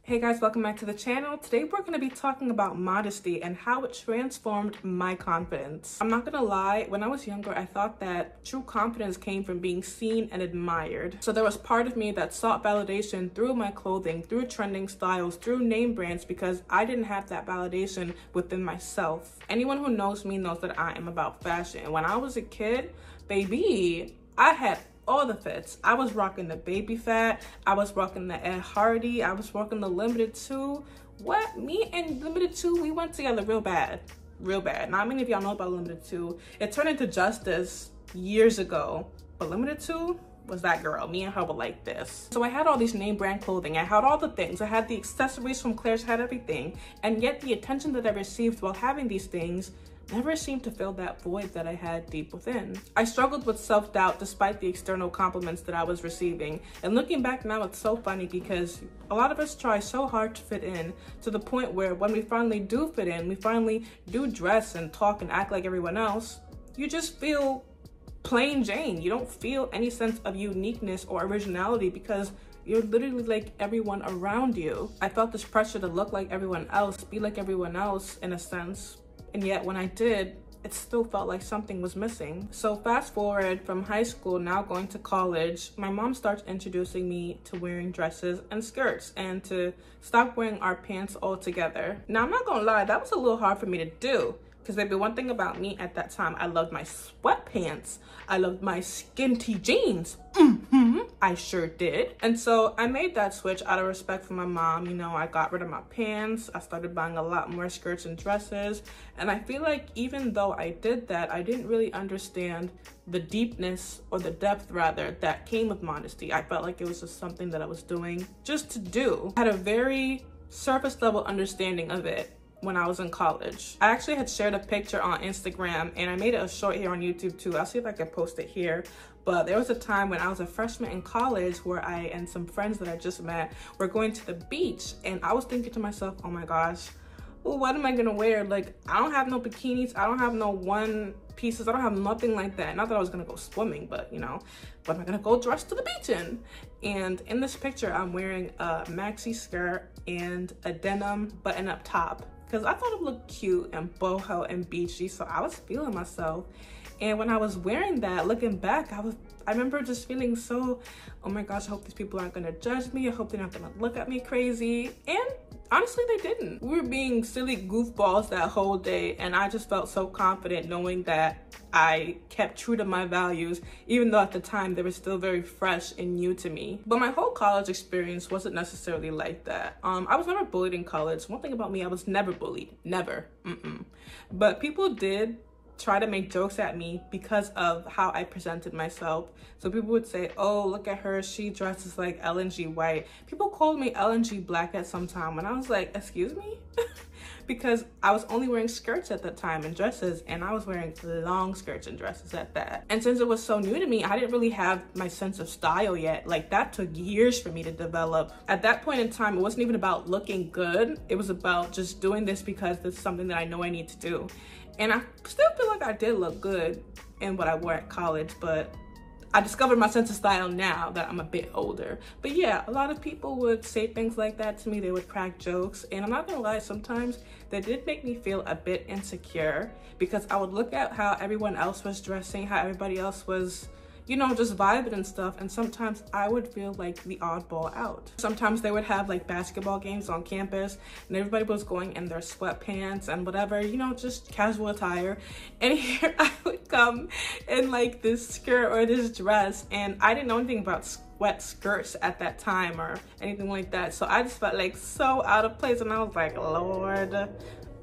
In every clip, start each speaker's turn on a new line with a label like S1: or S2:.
S1: Hey guys, welcome back to the channel. Today we're going to be talking about modesty and how it transformed my confidence. I'm not gonna lie, when I was younger, I thought that true confidence came from being seen and admired. So there was part of me that sought validation through my clothing, through trending styles, through name brands, because I didn't have that validation within myself. Anyone who knows me knows that I am about fashion. When I was a kid, baby, I had all the fits. I was rocking the baby fat, I was rocking the Ed Hardy, I was rocking the Limited 2. What? Me and Limited 2, we went together real bad. Real bad. Not many of y'all know about Limited 2. It turned into Justice years ago, but Limited 2 was that girl. Me and her were like this. So I had all these name brand clothing, I had all the things, I had the accessories from Claire's, I had everything, and yet the attention that I received while having these things never seemed to fill that void that I had deep within. I struggled with self-doubt despite the external compliments that I was receiving. And looking back now, it's so funny because a lot of us try so hard to fit in, to the point where when we finally do fit in, we finally do dress and talk and act like everyone else, you just feel plain Jane. You don't feel any sense of uniqueness or originality because you're literally like everyone around you. I felt this pressure to look like everyone else, be like everyone else in a sense. And yet when I did, it still felt like something was missing. So fast forward from high school, now going to college, my mom starts introducing me to wearing dresses and skirts and to stop wearing our pants altogether. Now, I'm not gonna lie, that was a little hard for me to do. Because baby, one thing about me at that time, I loved my sweatpants. I loved my skinty jeans. I sure did. And so I made that switch out of respect for my mom. You know, I got rid of my pants. I started buying a lot more skirts and dresses. And I feel like even though I did that, I didn't really understand the deepness, or the depth rather, that came with modesty. I felt like it was just something that I was doing just to do. I had a very surface level understanding of it when I was in college. I actually had shared a picture on Instagram, and I made it a short here on YouTube too. I'll see if I can post it here. But there was a time when I was a freshman in college where I and some friends that I just met were going to the beach, and I was thinking to myself, oh my gosh, well, what am I gonna wear? Like, I don't have no bikinis, I don't have no one pieces, I don't have nothing like that. Not that I was gonna go swimming, but you know, what am I gonna go dress to the beach in? And in this picture, I'm wearing a maxi skirt and a denim button-up top, because I thought it looked cute and boho and beachy, so I was feeling myself. And when I was wearing that, looking back, I remember just feeling so, oh my gosh, I hope these people aren't gonna judge me. I hope they're not gonna look at me crazy. And honestly, they didn't. We were being silly goofballs that whole day, and I just felt so confident knowing that I kept true to my values, even though at the time they were still very fresh and new to me. But my whole college experience wasn't necessarily like that. I was never bullied in college. One thing about me, I was never bullied, never, But people did try to make jokes at me because of how I presented myself. So people would say, oh, look at her, she dresses like Ellen G. White. People called me Ellen G. Black at some time, and I was like, excuse me? Because I was only wearing skirts at that time and dresses, and I was wearing long skirts and dresses at that. And since it was so new to me, I didn't really have my sense of style yet. Like, that took years for me to develop. At that point in time, it wasn't even about looking good. It was about just doing this because this is something that I know I need to do. And I still feel like I did look good in what I wore at college, but I discovered my sense of style now that I'm a bit older. But yeah, a lot of people would say things like that to me. They would crack jokes, and I'm not gonna lie, sometimes they did make me feel a bit insecure, because I would look at how everyone else was dressing, how everybody else was, you know, just vibing and stuff, and sometimes I would feel like the oddball out. Sometimes they would have like basketball games on campus, and everybody was going in their sweatpants and whatever, you know, just casual attire. And here I would come in like this skirt or this dress, and I didn't know anything about sweat skirts at that time or anything like that. So I just felt like so out of place, and I was like, Lord,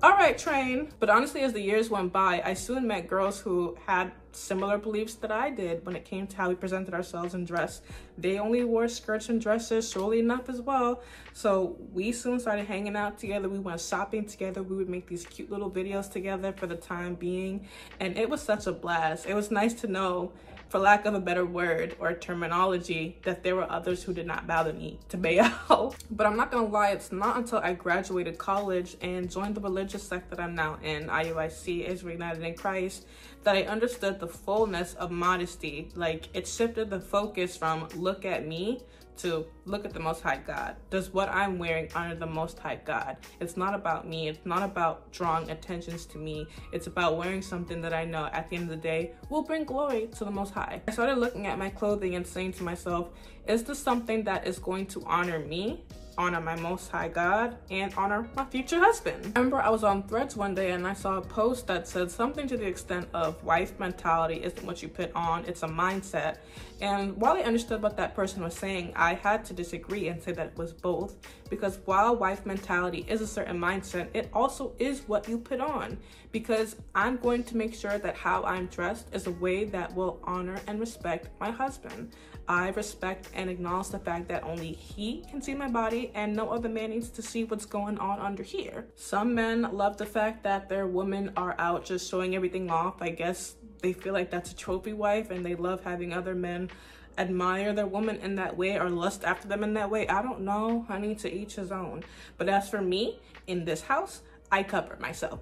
S1: all right, train. But honestly, as the years went by, I soon met girls who had similar beliefs that I did when it came to how we presented ourselves in dress. They only wore skirts and dresses, surely enough, as well. So we soon started hanging out together. We went shopping together. We would make these cute little videos together for the time being. And it was such a blast. It was nice to know, for lack of a better word or terminology, that there were others who did not bother me to bail. But I'm not gonna lie, it's not until I graduated college and joined the religious sect that I'm now in, IUIC, Israel United in Christ, that I understood the fullness of modesty. Like, it shifted the focus from look at me to look at the Most High God. Does what I'm wearing honor the Most High God? It's not about me. It's not about drawing attentions to me. It's about wearing something that I know at the end of the day will bring glory to the Most High. I started looking at my clothing and saying to myself, is this something that is going to honor me, honor my Most High God, and honor my future husband? I remember I was on Threads one day and I saw a post that said something to the extent of wife mentality isn't what you put on, it's a mindset. And while I understood what that person was saying, I had to disagree and say that it was both, because while wife mentality is a certain mindset, it also is what you put on, because I'm going to make sure that how I'm dressed is a way that will honor and respect my husband. I respect and acknowledge the fact that only he can see my body and no other man needs to see what's going on under here. Some men love the fact that their women are out just showing everything off. I guess they feel like that's a trophy wife and they love having other men admire their woman in that way or lust after them in that way. I don't know, honey, to each his own. But as for me, in this house, I cover myself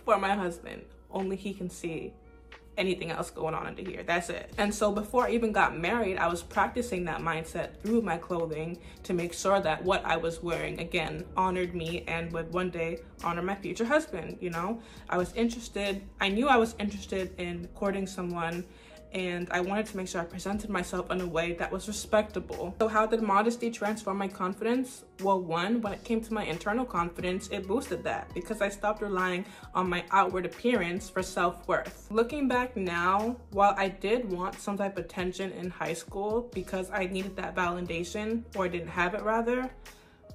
S1: for my husband. Only he can see anything else going on under here. That's it. And so before I even got married, I was practicing that mindset through my clothing to make sure that what I was wearing, again, honored me and would one day honor my future husband. You know, I knew I was interested in courting someone, and I wanted to make sure I presented myself in a way that was respectable. So how did modesty transform my confidence? Well, one, when it came to my internal confidence, it boosted that because I stopped relying on my outward appearance for self-worth. Looking back now, while I did want some type of attention in high school because I needed that validation, or I didn't have it rather,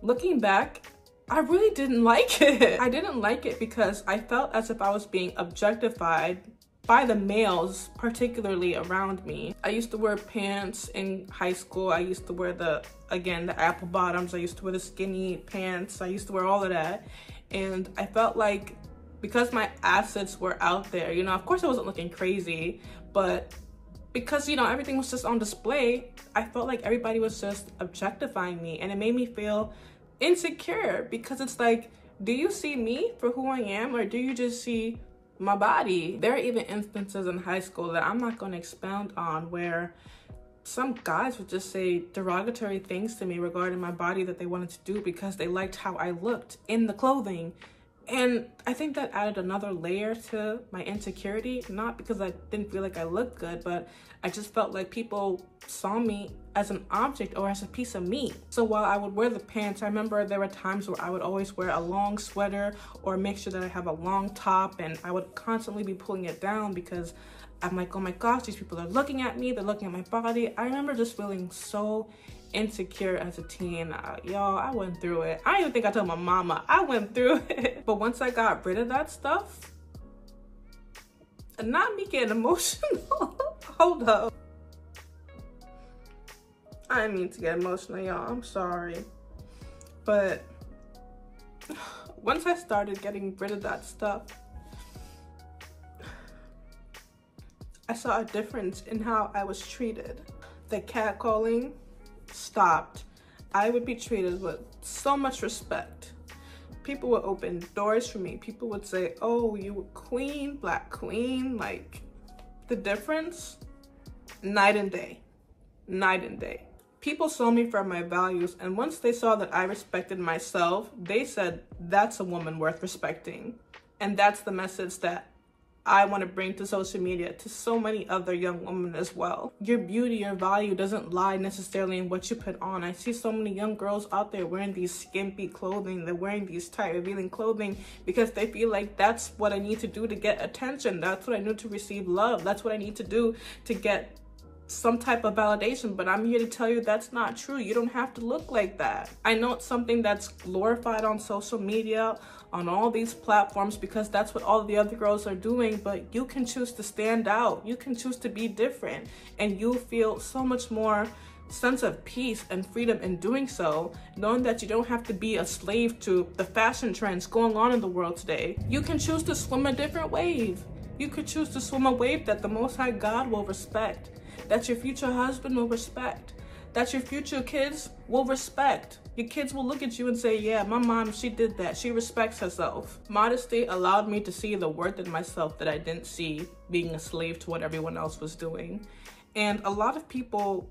S1: looking back, I really didn't like it. I didn't like it because I felt as if I was being objectified by the males, particularly around me. I used to wear pants in high school. I used to wear the apple bottoms. I used to wear the skinny pants. I used to wear all of that. And I felt like because my assets were out there, you know, of course I wasn't looking crazy, but because, you know, everything was just on display, I felt like everybody was just objectifying me, and it made me feel insecure because it's like, do you see me for who I am, or do you just see my body? There are even instances in high school that I'm not going to expound on where some guys would just say derogatory things to me regarding my body that they wanted to do because they liked how I looked in the clothing. And I think that added another layer to my insecurity, not because I didn't feel like I looked good, but I just felt like people saw me as an object or as a piece of meat. So while I would wear the pants, I remember there were times where I would always wear a long sweater or make sure that I have a long top, and I would constantly be pulling it down because I'm like, oh my gosh, these people are looking at me, they're looking at my body. I remember just feeling so insecure as a teen. Y'all, I went through it. I don't even think I told my mama. I went through it. But once I got rid of that stuff, not me getting emotional. Hold up. I didn't mean to get emotional, y'all. I'm sorry. But once I started getting rid of that stuff, I saw a difference in how I was treated. The catcalling stopped. I would be treated with so much respect. People would open doors for me. People would say, oh, you a queen, black queen. Like, the difference, night and day, night and day. People saw me for my values, and once they saw that I respected myself, they said, that's a woman worth respecting. And that's the message that I want to bring to social media to so many other young women as well. Your beauty, your value doesn't lie necessarily in what you put on. I see so many young girls out there wearing these skimpy clothing. They're wearing these tight, revealing clothing because they feel like that's what I need to do to get attention. That's what I need to receive love. That's what I need to do to get some type of validation. But I'm here to tell you that's not true. You don't have to look like that. I know it's something that's glorified on social media, on all these platforms, because that's what all the other girls are doing, but you can choose to stand out. You can choose to be different, and you'll feel so much more sense of peace and freedom in doing so, knowing that you don't have to be a slave to the fashion trends going on in the world today. You can choose to swim a different wave. You could choose to swim a wave that the Most High God will respect, that your future husband will respect, that your future kids will respect. Your kids will look at you and say, yeah, my mom, she did that. She respects herself. Modesty allowed me to see the worth in myself that I didn't see being a slave to what everyone else was doing. And a lot of people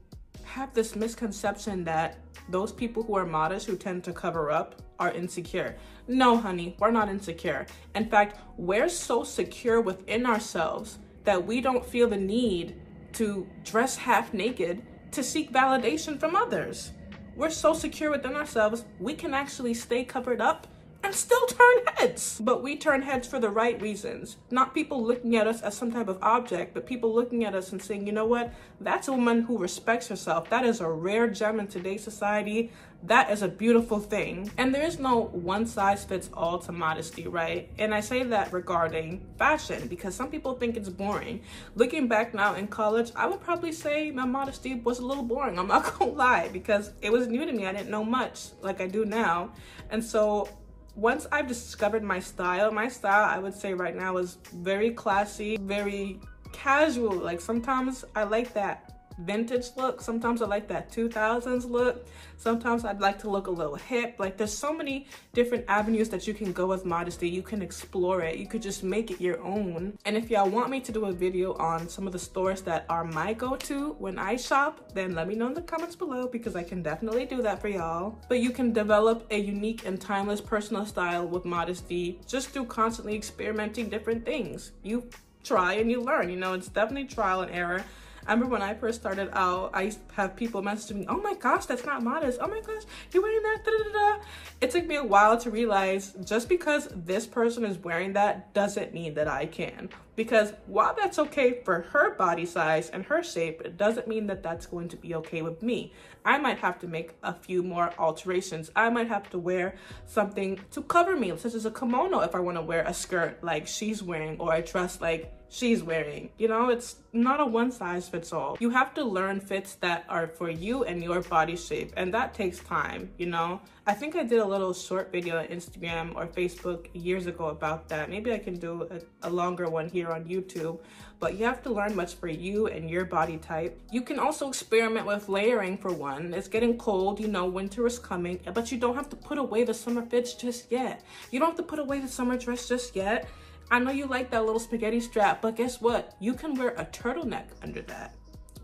S1: have this misconception that those people who are modest, who tend to cover up, are insecure. No, honey, we're not insecure. In fact, we're so secure within ourselves that we don't feel the need to dress half naked to seek validation from others. We're so secure within ourselves, we can actually stay covered up and still turn heads. But we turn heads for the right reasons. Not people looking at us as some type of object, but people looking at us and saying, you know what? That's a woman who respects herself. That is a rare gem in today's society. That is a beautiful thing. And there is no one size fits all to modesty, right? And I say that regarding fashion because some people think it's boring. Looking back now in college, I would probably say my modesty was a little boring. I'm not gonna lie, because it was new to me. I didn't know much like I do now. And so once I've discovered my style I would say right now is very classy, very casual. Like sometimes I like that vintage look, sometimes I like that 2000s look, sometimes I'd like to look a little hip. Like there's so many different avenues that you can go with modesty. You can explore it, you could just make it your own. And if y'all want me to do a video on some of the stores that are my go-to when I shop, then let me know in the comments below, because I can definitely do that for y'all. But you can develop a unique and timeless personal style with modesty just through constantly experimenting different things. You try and you learn, you know, it's definitely trial and error. I remember when I first started out, I used to have people message me, oh my gosh, that's not modest. Oh my gosh, you're wearing that, da, da, da, da. It took me a while to realize just because this person is wearing that doesn't mean that I can. Because while that's okay for her body size and her shape, it doesn't mean that that's going to be okay with me. I might have to make a few more alterations. I might have to wear something to cover me, such as a kimono if I want to wear a skirt like she's wearing, or a dress like she's wearing. You know, it's not a one size fits all. You have to learn fits that are for you and your body shape, and that takes time, you know? I think I did a little short video on Instagram or Facebook years ago about that. Maybe I can do a longer one here on YouTube, but you have to learn what's for you and your body type. You can also experiment with layering for one. It's getting cold, you know, winter is coming, but you don't have to put away the summer fits just yet. You don't have to put away the summer dress just yet. I know you like that little spaghetti strap, but guess what? You can wear a turtleneck under that.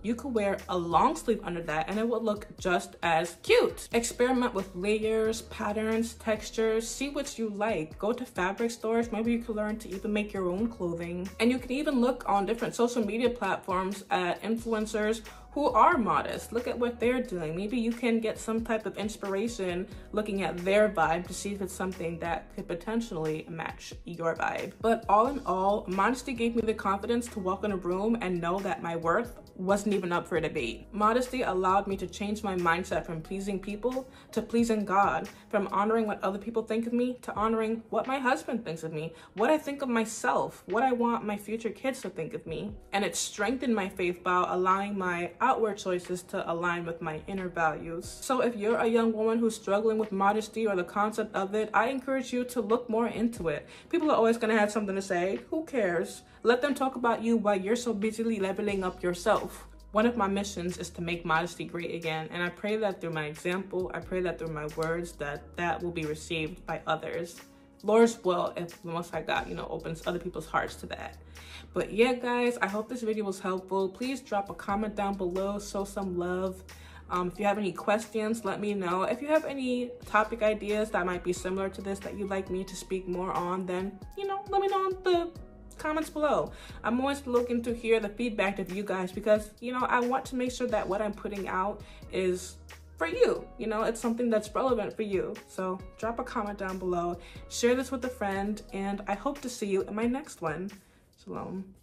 S1: You could wear a long sleeve under that and it would look just as cute. Experiment with layers, patterns, textures, see what you like. Go to fabric stores, maybe you can learn to even make your own clothing. And you can even look on different social media platforms at influencers who are modest. Look at what they're doing. Maybe you can get some type of inspiration looking at their vibe to see if it's something that could potentially match your vibe. But all in all, modesty gave me the confidence to walk in a room and know that my worth wasn't even up for debate. Modesty allowed me to change my mindset from pleasing people to pleasing God, from honoring what other people think of me to honoring what my husband thinks of me, what I think of myself, what I want my future kids to think of me. And it strengthened my faith by allowing my outward choices to align with my inner values. So if you're a young woman who's struggling with modesty or the concept of it, I encourage you to look more into it. People are always gonna have something to say. Who cares? Let them talk about you while you're so busily leveling up yourself. One of my missions is to make modesty great again, and I pray that through my example, I pray that through my words, that will be received by others. Lord's will, if the Most High God, you know, opens other people's hearts to that. But yeah, guys, I hope this video was helpful. Please drop a comment down below, show some love. If you have any questions, let me know. If you have any topic ideas that might be similar to this that you'd like me to speak more on, then, you know, let me know in the comments below. I'm always looking to hear the feedback of you guys because, you know, I want to make sure that what I'm putting out is for you. You know, it's something that's relevant for you. So drop a comment down below, share this with a friend, and I hope to see you in my next one. Shalom.